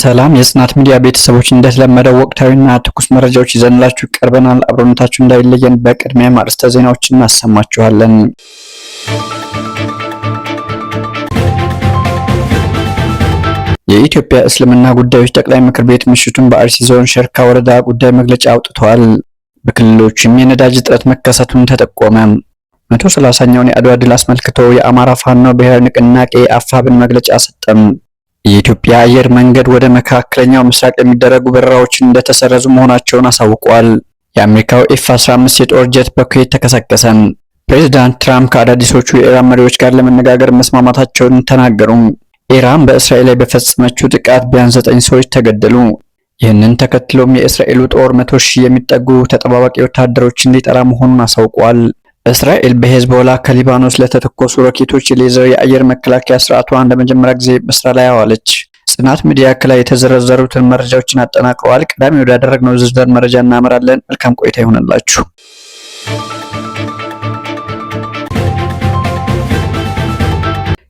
ሰላም የጽናት ሚዲያ ቤተሰቦች እንደተለመደው ወቅታዊና ትኩስ መረጃዎች ይዘንላችሁ ቀርበናል። አብሮነታችሁ እንዳይለየን በቅድሚያ ማርስተ ዜናዎችን እናሰማችኋለን። የኢትዮጵያ እስልምና ጉዳዮች ጠቅላይ ምክር ቤት ምሽቱን በአርሲ ዞን ሸርካ ወረዳ ጉዳይ መግለጫ አውጥቷል። በክልሎችም የነዳጅ እጥረት መከሰቱን ተጠቆመ። 130ኛውን የአድዋ ድል አስመልክቶ የአማራ ፋኖ ብሔራዊ ንቅናቄ አፋብን መግለጫ ሰጠም። የኢትዮጵያ አየር መንገድ ወደ መካከለኛው ምስራቅ የሚደረጉ በረራዎችን እንደተሰረዙ መሆናቸውን አሳውቋል። የአሜሪካው ኤፍ-15 የጦር ጀት በኩዌት ተከሰከሰ። ፕሬዝዳንት ትራምፕ ከአዳዲሶቹ የኢራን መሪዎች ጋር ለመነጋገር መስማማታቸውን ተናገሩ። ኢራን በእስራኤል ላይ በፈጸመችው ጥቃት ቢያንስ 9 ሰዎች ተገደሉ። ይህንን ተከትሎም የእስራኤሉ ጦር 100,000 የሚጠጉ ተጠባባቂ ወታደሮችን ሊጠራ መሆኑን አሳውቋል። እስራኤል በሄዝቦላ ከሊባኖስ ለተተኮሱ ሮኬቶች የሌዘር የአየር መከላከያ ስርዓቷን ለመጀመሪያ ጊዜ በስራ ላይ አዋለች። ጽናት ሚዲያ ከላይ የተዘረዘሩትን መረጃዎችን አጠናቅረዋል። ቀዳሚ ወዳደረግነው ዝርዝር መረጃ እናመራለን። መልካም ቆይታ ይሁንላችሁ።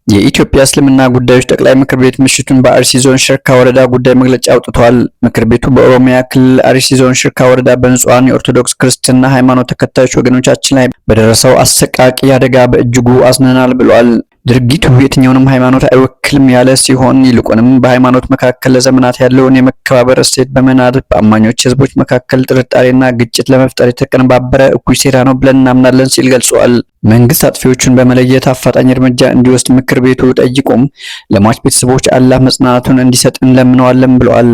የኢትዮጵያ እስልምና ጉዳዮች ጠቅላይ ምክር ቤት ምሽቱን በአርሲ ዞን ሸርካ ወረዳ ጉዳይ መግለጫ አውጥቷል። ምክር ቤቱ በኦሮሚያ ክልል አርሲ ዞን ሸርካ ወረዳ በንጹሃን የኦርቶዶክስ ክርስትና ሃይማኖት ተከታዮች ወገኖቻችን ላይ በደረሰው አሰቃቂ አደጋ በእጅጉ አዝነናል ብሏል። ድርጊቱ የትኛውንም ሃይማኖት አይወክልም ያለ ሲሆን ይልቁንም በሃይማኖት መካከል ለዘመናት ያለውን የመከባበር እሴት በመናድ በአማኞች ህዝቦች መካከል ጥርጣሬና ግጭት ለመፍጠር የተቀነባበረ እኩይ ሴራ ነው ብለን እናምናለን ሲል ገልጿል። መንግስት አጥፊዎቹን በመለየት አፋጣኝ እርምጃ እንዲወስድ ምክር ቤቱ ጠይቆም ለሟች ቤተሰቦች አላህ መጽናናቱን እንዲሰጥ እንለምነዋለን ብለዋል።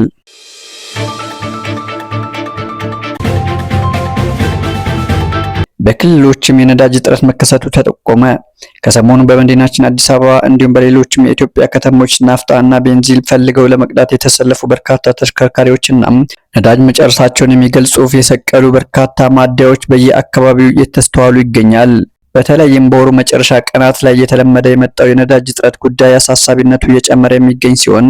በክልሎችም የነዳጅ እጥረት መከሰቱ ተጠቆመ። ከሰሞኑ በመዲናችን አዲስ አበባ እንዲሁም በሌሎችም የኢትዮጵያ ከተሞች ናፍጣና ቤንዚን ፈልገው ለመቅዳት የተሰለፉ በርካታ ተሽከርካሪዎችና ነዳጅ መጨረሳቸውን የሚገልጽ ጽሑፍ የሰቀሉ በርካታ ማደያዎች በየአካባቢው እየተስተዋሉ ይገኛል። በተለይም በወሩ መጨረሻ ቀናት ላይ እየተለመደ የመጣው የነዳጅ እጥረት ጉዳይ አሳሳቢነቱ እየጨመረ የሚገኝ ሲሆን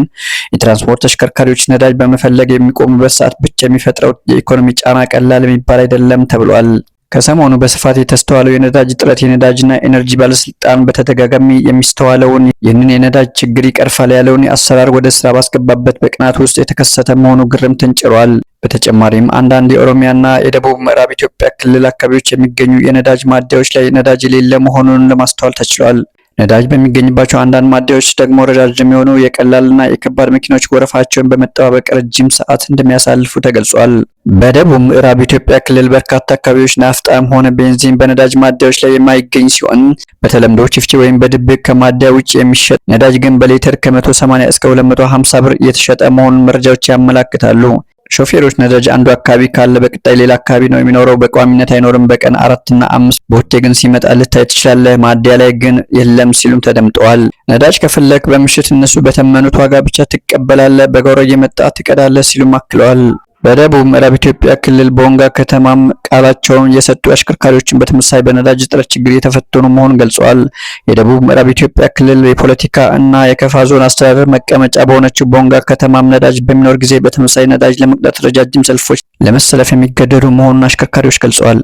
የትራንስፖርት ተሽከርካሪዎች ነዳጅ በመፈለግ የሚቆሙበት ሰዓት ብቻ የሚፈጥረው የኢኮኖሚ ጫና ቀላል የሚባል አይደለም ተብሏል። ከሰሞኑ በስፋት የተስተዋለው የነዳጅ እጥረት የነዳጅና ኤነርጂ ባለስልጣን በተደጋጋሚ የሚስተዋለውን ይህንን የነዳጅ ችግር ይቀርፋል ያለውን አሰራር ወደ ስራ ባስገባበት በቀናት ውስጥ የተከሰተ መሆኑ ግርምትን ጭሯል። በተጨማሪም አንዳንድ የኦሮሚያና የደቡብ ምዕራብ ኢትዮጵያ ክልል አካባቢዎች የሚገኙ የነዳጅ ማደያዎች ላይ ነዳጅ የሌለ መሆኑን ለማስተዋል ተችሏል። ነዳጅ በሚገኝባቸው አንዳንድ ማደያዎች ደግሞ ረጃጅም የሆኑ የቀላልና የከባድ መኪናዎች ወረፋቸውን በመጠባበቅ ረጅም ሰዓት እንደሚያሳልፉ ተገልጿል። በደቡብ ምዕራብ ኢትዮጵያ ክልል በርካታ አካባቢዎች ናፍጣም ሆነ ቤንዚን በነዳጅ ማደያዎች ላይ የማይገኝ ሲሆን በተለምዶ ቺፍቲ ወይም በድብቅ ከማደያ ውጭ የሚሸጥ ነዳጅ ግን በሊትር ከ180 እስከ 250 ብር እየተሸጠ መሆኑን መረጃዎች ያመላክታሉ። ሾፌሮች ነዳጅ አንዱ አካባቢ ካለ በቀጣይ ሌላ አካባቢ ነው የሚኖረው፣ በቋሚነት አይኖርም፣ በቀን 4 እና 5 ቦቴ ግን ሲመጣ ልታይ ትችላለህ፣ ማደያ ላይ ግን የለም ሲሉም ተደምጠዋል። ነዳጅ ከፈለክ በምሽት እነሱ በተመኑት ዋጋ ብቻ ትቀበላለህ፣ በጋራ እየመጣ ትቀዳለህ ሲሉም አክለዋል። በደቡብ ምዕራብ ኢትዮጵያ ክልል ቦንጋ ከተማም ቃላቸውን የሰጡ አሽከርካሪዎችን በተመሳሳይ በነዳጅ እጥረት ችግር የተፈተኑ መሆኑን ገልጸዋል። የደቡብ ምዕራብ ኢትዮጵያ ክልል የፖለቲካ እና የከፋ ዞን አስተዳደር መቀመጫ በሆነችው ቦንጋ ከተማም ነዳጅ በሚኖር ጊዜ በተመሳሳይ ነዳጅ ለመቅዳት ረጃጅም ሰልፎች ለመሰለፍ የሚገደዱ መሆኑን አሽከርካሪዎች ገልጸዋል።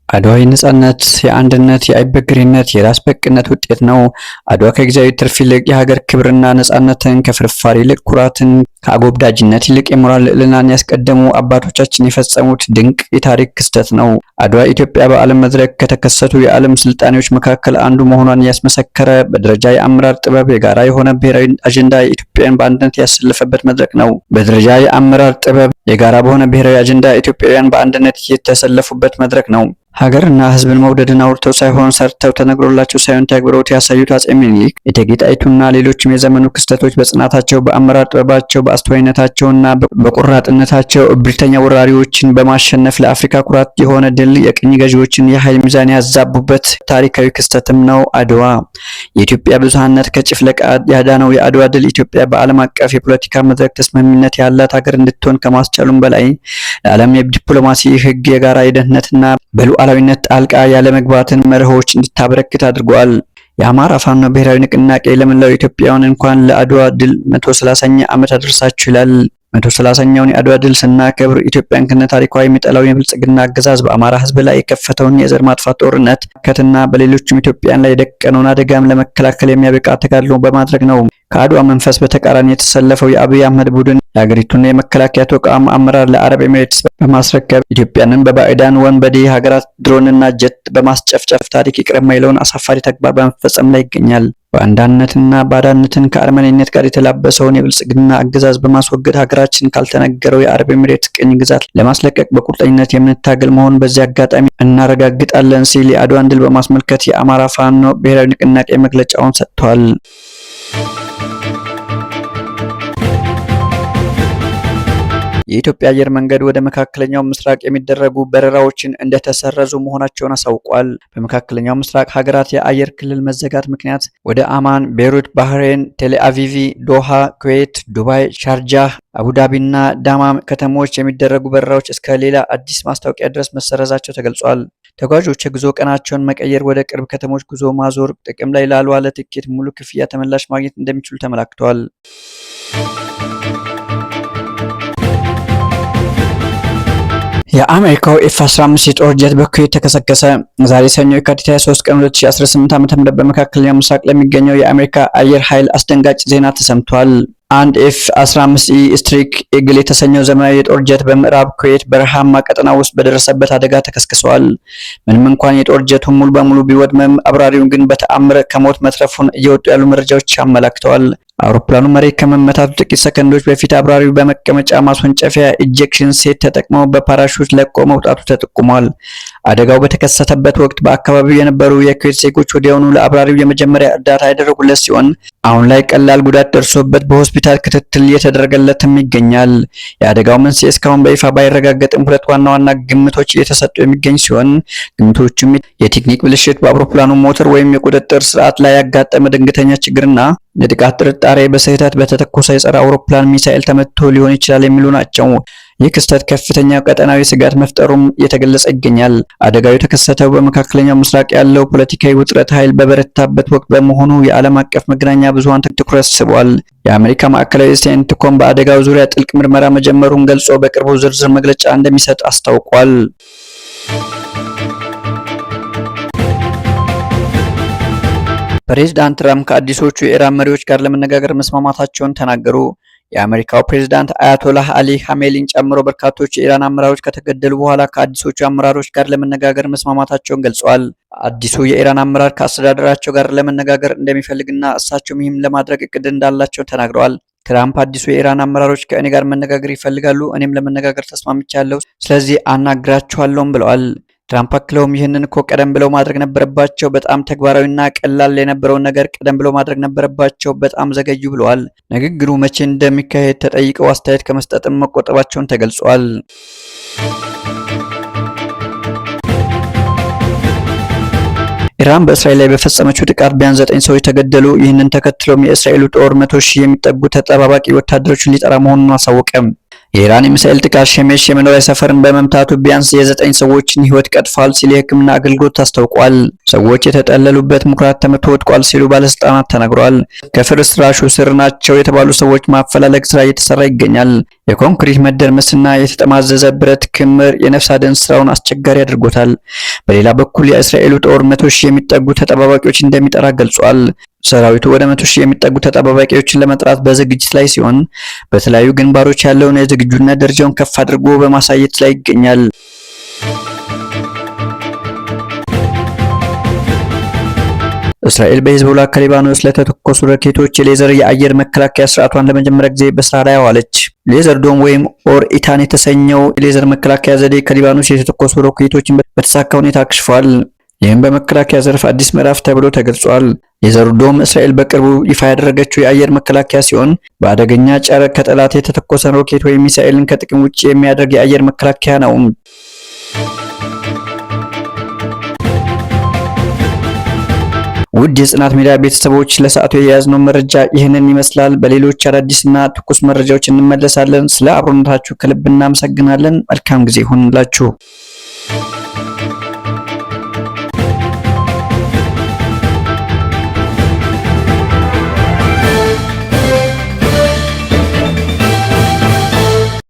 አድዋ የነጻነት፣ የአንድነት፣ የአይበገሬነት፣ የራስ በቅነት ውጤት ነው። አድዋ ከጊዜያዊ ትርፍ ይልቅ የሀገር ክብርና ነጻነትን፣ ከፍርፋሪ ይልቅ ኩራትን፣ ከአጎብዳጅነት ይልቅ የሞራል ልዕልናን ያስቀደሙ አባቶቻችን የፈጸሙት ድንቅ የታሪክ ክስተት ነው። አድዋ ኢትዮጵያ በዓለም መድረክ ከተከሰቱ የዓለም ስልጣኔዎች መካከል አንዱ መሆኗን ያስመሰከረ በደረጃ የአመራር ጥበብ የጋራ የሆነ ብሔራዊ አጀንዳ ኢትዮጵያን በአንድነት ያሰለፈበት መድረክ ነው። በደረጃ የአመራር ጥበብ የጋራ በሆነ ብሔራዊ አጀንዳ ኢትዮጵያውያን በአንድነት የተሰለፉበት መድረክ ነው። ሀገርና ሕዝብን መውደድን አውርተው ሳይሆን ሰርተው ተነግሮላቸው ሳይሆን ተግብረውት ያሳዩት አጼ ምኒልክ እቴጌ ጣይቱና ሌሎችም የዘመኑ ክስተቶች በጽናታቸው፣ በአመራር ጥበባቸው፣ በአስተዋይነታቸውና በቆራጥነታቸው እብሪተኛ ወራሪዎችን በማሸነፍ ለአፍሪካ ኩራት የሆነ ድል የቅኝ ገዢዎችን የኃይል ሚዛን ያዛቡበት ታሪካዊ ክስተትም ነው አድዋ። የኢትዮጵያ ብዙሃነት ከጭፍለቃ ያዳነው የአድዋ ድል ኢትዮጵያ በዓለም አቀፍ የፖለቲካ መድረክ ተስማሚነት ያላት ሀገር እንድትሆን ከማስቻሉም በላይ ለዓለም የዲፕሎማሲ ሕግ የጋራ የደህንነትና በሉዓላዊነት ጣልቃ ያለመግባትን መርሆች እንድታበረክት አድርጓል። የአማራ ፋኖ ብሔራዊ ንቅናቄ ለመላው ኢትዮጵያውያን እንኳን ለአድዋ ድል 130ኛ ዓመት አደረሳችሁ ይላል። 130ኛውን የአድዋ ድል ስናከብር ኢትዮጵያን ከነታሪኳ የሚጠላው የብልጽግና አገዛዝ በአማራ ሕዝብ ላይ የከፈተውን የዘር ማጥፋት ጦርነት ከትና በሌሎችም ኢትዮጵያን ላይ የደቀነውን አደጋም ለመከላከል የሚያበቃ ተጋድሎ በማድረግ ነው። ከአድዋ መንፈስ በተቃራኒ የተሰለፈው የአብይ አህመድ ቡድን የሀገሪቱን የመከላከያ ተቋም አመራር ለአረብ ኤሚሬትስ በማስረከብ ኢትዮጵያንን በባዕዳን ወንበዴ ሀገራት ድሮንና ጀት በማስጨፍጨፍ ታሪክ ይቅር የማይለውን አሳፋሪ ተግባር በመፈጸም ላይ ይገኛል። ባንዳነትና ባዳነትን ከአርመኔነት ጋር የተላበሰውን የብልጽግና አገዛዝ በማስወገድ ሀገራችን ካልተነገረው የአረብ ኤሚሬትስ ቅኝ ግዛት ለማስለቀቅ በቁርጠኝነት የምንታገል መሆኑን በዚህ አጋጣሚ እናረጋግጣለን ሲል የአድዋን ድል በማስመልከት የአማራ ፋኖ ብሔራዊ ንቅናቄ መግለጫውን ሰጥቷል። የኢትዮጵያ አየር መንገድ ወደ መካከለኛው ምስራቅ የሚደረጉ በረራዎችን እንደተሰረዙ መሆናቸውን አሳውቋል። በመካከለኛው ምስራቅ ሀገራት የአየር ክልል መዘጋት ምክንያት ወደ አማን፣ ቤይሩት፣ ባህሬን፣ ቴልአቪቭ፣ ዶሃ፣ ኩዌት፣ ዱባይ፣ ሻርጃህ፣ አቡዳቢና ዳማም ከተሞች የሚደረጉ በረራዎች እስከ ሌላ አዲስ ማስታወቂያ ድረስ መሰረዛቸው ተገልጿል። ተጓዦች የጉዞ ቀናቸውን መቀየር፣ ወደ ቅርብ ከተሞች ጉዞ ማዞር፣ ጥቅም ላይ ላልዋለ ትኬት ሙሉ ክፍያ ተመላሽ ማግኘት እንደሚችሉ ተመላክቷል። የአሜሪካው ኤፍ-15 የጦር ጀት በኩዌት ተከሰከሰ። ዛሬ ሰኞ የካቲት 23 ቀን 2018 ዓ.ም በመካከለኛው ምስራቅ ለሚገኘው የአሜሪካ አየር ኃይል አስደንጋጭ ዜና ተሰምቷል። አንድ ኤፍ-15ኢ ስትሪክ ኢግል የተሰኘው ዘመናዊ የጦር ጀት በምዕራብ ኩዌት በረሃማ ቀጠና ውስጥ በደረሰበት አደጋ ተከስክሷል። ምንም እንኳን የጦር ጀቱን ሙሉ በሙሉ ቢወድምም አብራሪውን ግን በተአምር ከሞት መትረፉን እየወጡ ያሉ መረጃዎች አመላክተዋል። አውሮፕላኑ መሬት ከመመታቱ ጥቂት ሰከንዶች በፊት አብራሪው በመቀመጫ ማስወንጨፊያ ኢጀክሽን ሴት ተጠቅመው በፓራሹት ለቆ መውጣቱ ተጠቁሟል። አደጋው በተከሰተበት ወቅት በአካባቢው የነበሩ የኩዌት ዜጎች ወዲያውኑ ለአብራሪው የመጀመሪያ እርዳታ ያደረጉለት ሲሆን አሁን ላይ ቀላል ጉዳት ደርሶበት በሆስፒታል ክትትል እየተደረገለትም ይገኛል። የአደጋው መንስኤ እስካሁን በይፋ ባይረጋገጥም ሁለት ዋና ዋና ግምቶች እየተሰጡ የሚገኝ ሲሆን ግምቶቹም የቴክኒክ ብልሽት፣ በአውሮፕላኑ ሞተር ወይም የቁጥጥር ስርዓት ላይ ያጋጠመ ድንገተኛ ችግርና የጥቃት ጥርጣሬ በስህተት በተተኮሰ የጸረ አውሮፕላን ሚሳኤል ተመትቶ ሊሆን ይችላል የሚሉ ናቸው። ይህ ክስተት ከፍተኛ ቀጠናዊ ስጋት መፍጠሩም እየተገለጸ ይገኛል። አደጋው የተከሰተው በመካከለኛው ምስራቅ ያለው ፖለቲካዊ ውጥረት ኃይል በበረታበት ወቅት በመሆኑ የዓለም አቀፍ መገናኛ ብዙሃን ትኩረት ስቧል። የአሜሪካ ማዕከላዊ ሴንትኮም በአደጋው ዙሪያ ጥልቅ ምርመራ መጀመሩን ገልጾ በቅርቡ ዝርዝር መግለጫ እንደሚሰጥ አስታውቋል። ፕሬዝዳንት ትራምፕ ከአዲሶቹ የኢራን መሪዎች ጋር ለመነጋገር መስማማታቸውን ተናገሩ። የአሜሪካው ፕሬዝዳንት አያቶላህ አሊ ኻሜኒን ጨምሮ በርካቶች የኢራን አመራሮች ከተገደሉ በኋላ ከአዲሶቹ አመራሮች ጋር ለመነጋገር መስማማታቸውን ገልጸዋል። አዲሱ የኢራን አመራር ከአስተዳደራቸው ጋር ለመነጋገር እንደሚፈልግና እሳቸውም ይህን ለማድረግ እቅድ እንዳላቸው ተናግረዋል። ትራምፕ አዲሱ የኢራን አመራሮች ከእኔ ጋር መነጋገር ይፈልጋሉ፣ እኔም ለመነጋገር ተስማምቻለሁ፣ ስለዚህ አናግራቸዋለሁም ብለዋል። ትራምፕ አክለውም ይህንን እኮ ቀደም ብለው ማድረግ ነበረባቸው፣ በጣም ተግባራዊና ቀላል የነበረውን ነገር ቀደም ብለው ማድረግ ነበረባቸው፣ በጣም ዘገዩ ብለዋል። ንግግሩ መቼ እንደሚካሄድ ተጠይቀው አስተያየት ከመስጠትም መቆጠባቸውን ተገልጿል። ኢራን በእስራኤል ላይ በፈጸመችው ጥቃት ቢያንስ 9 ሰዎች ተገደሉ። ይህንን ተከትሎም የእስራኤሉ ጦር 100 ሺህ የሚጠጉ ተጠባባቂ ወታደሮችን ሊጠራ መሆኑን አሳወቀም። የኢራን የሚሳኤል ጥቃት ሸሜሽ የመኖሪያ ሰፈርን በመምታቱ ቢያንስ የ9 ሰዎችን ሕይወት ቀጥፏል ሲል የሕክምና አገልግሎት አስታውቋል። ሰዎች የተጠለሉበት ምኩራብ ተመቶ ወድቋል ሲሉ ባለስልጣናት ተናግረዋል። ከፍርስራሹ ስር ናቸው የተባሉ ሰዎች ማፈላለግ ስራ እየተሰራ ይገኛል። የኮንክሪት መደርመስና የተጠማዘዘ ብረት ክምር የነፍስ አድን ስራውን አስቸጋሪ አድርጎታል። በሌላ በኩል የእስራኤሉ ጦር 100 ሺህ የሚጠጉ ተጠባባቂዎች እንደሚጠራ ገልጿል። ሰራዊቱ ወደ 100 ሺህ የሚጠጉ ተጠባባቂዎችን ለመጥራት በዝግጅት ላይ ሲሆን በተለያዩ ግንባሮች ያለውን የዝግጁነት ደረጃውን ከፍ አድርጎ በማሳየት ላይ ይገኛል። እስራኤል በሂዝቦላ ከሊባኖስ ለተተኮሱ ሮኬቶች የሌዘር የአየር መከላከያ ስርዓቷን ለመጀመሪያ ጊዜ በስራ ላይ አዋለች። ሌዘር ዶም ወይም ኦር ኢታን የተሰኘው የሌዘር መከላከያ ዘዴ ከሊባኖስ የተተኮሱ ሮኬቶችን በተሳካ ሁኔታ አክሽፏል። ይህም በመከላከያ ዘርፍ አዲስ ምዕራፍ ተብሎ ተገልጿል። ሌዘር ዶም እስራኤል በቅርቡ ይፋ ያደረገችው የአየር መከላከያ ሲሆን በአደገኛ ጨረር ከጠላት የተተኮሰን ሮኬት ወይም ሚሳኤልን ከጥቅም ውጭ የሚያደርግ የአየር መከላከያ ነው። ውድ የጽናት ሚዲያ ቤተሰቦች ለሰዓቱ የያዝነው መረጃ ይህንን ይመስላል። በሌሎች አዳዲስና ትኩስ መረጃዎች እንመለሳለን። ስለ አብሮነታችሁ ከልብ እናመሰግናለን። መልካም ጊዜ ይሁንላችሁ።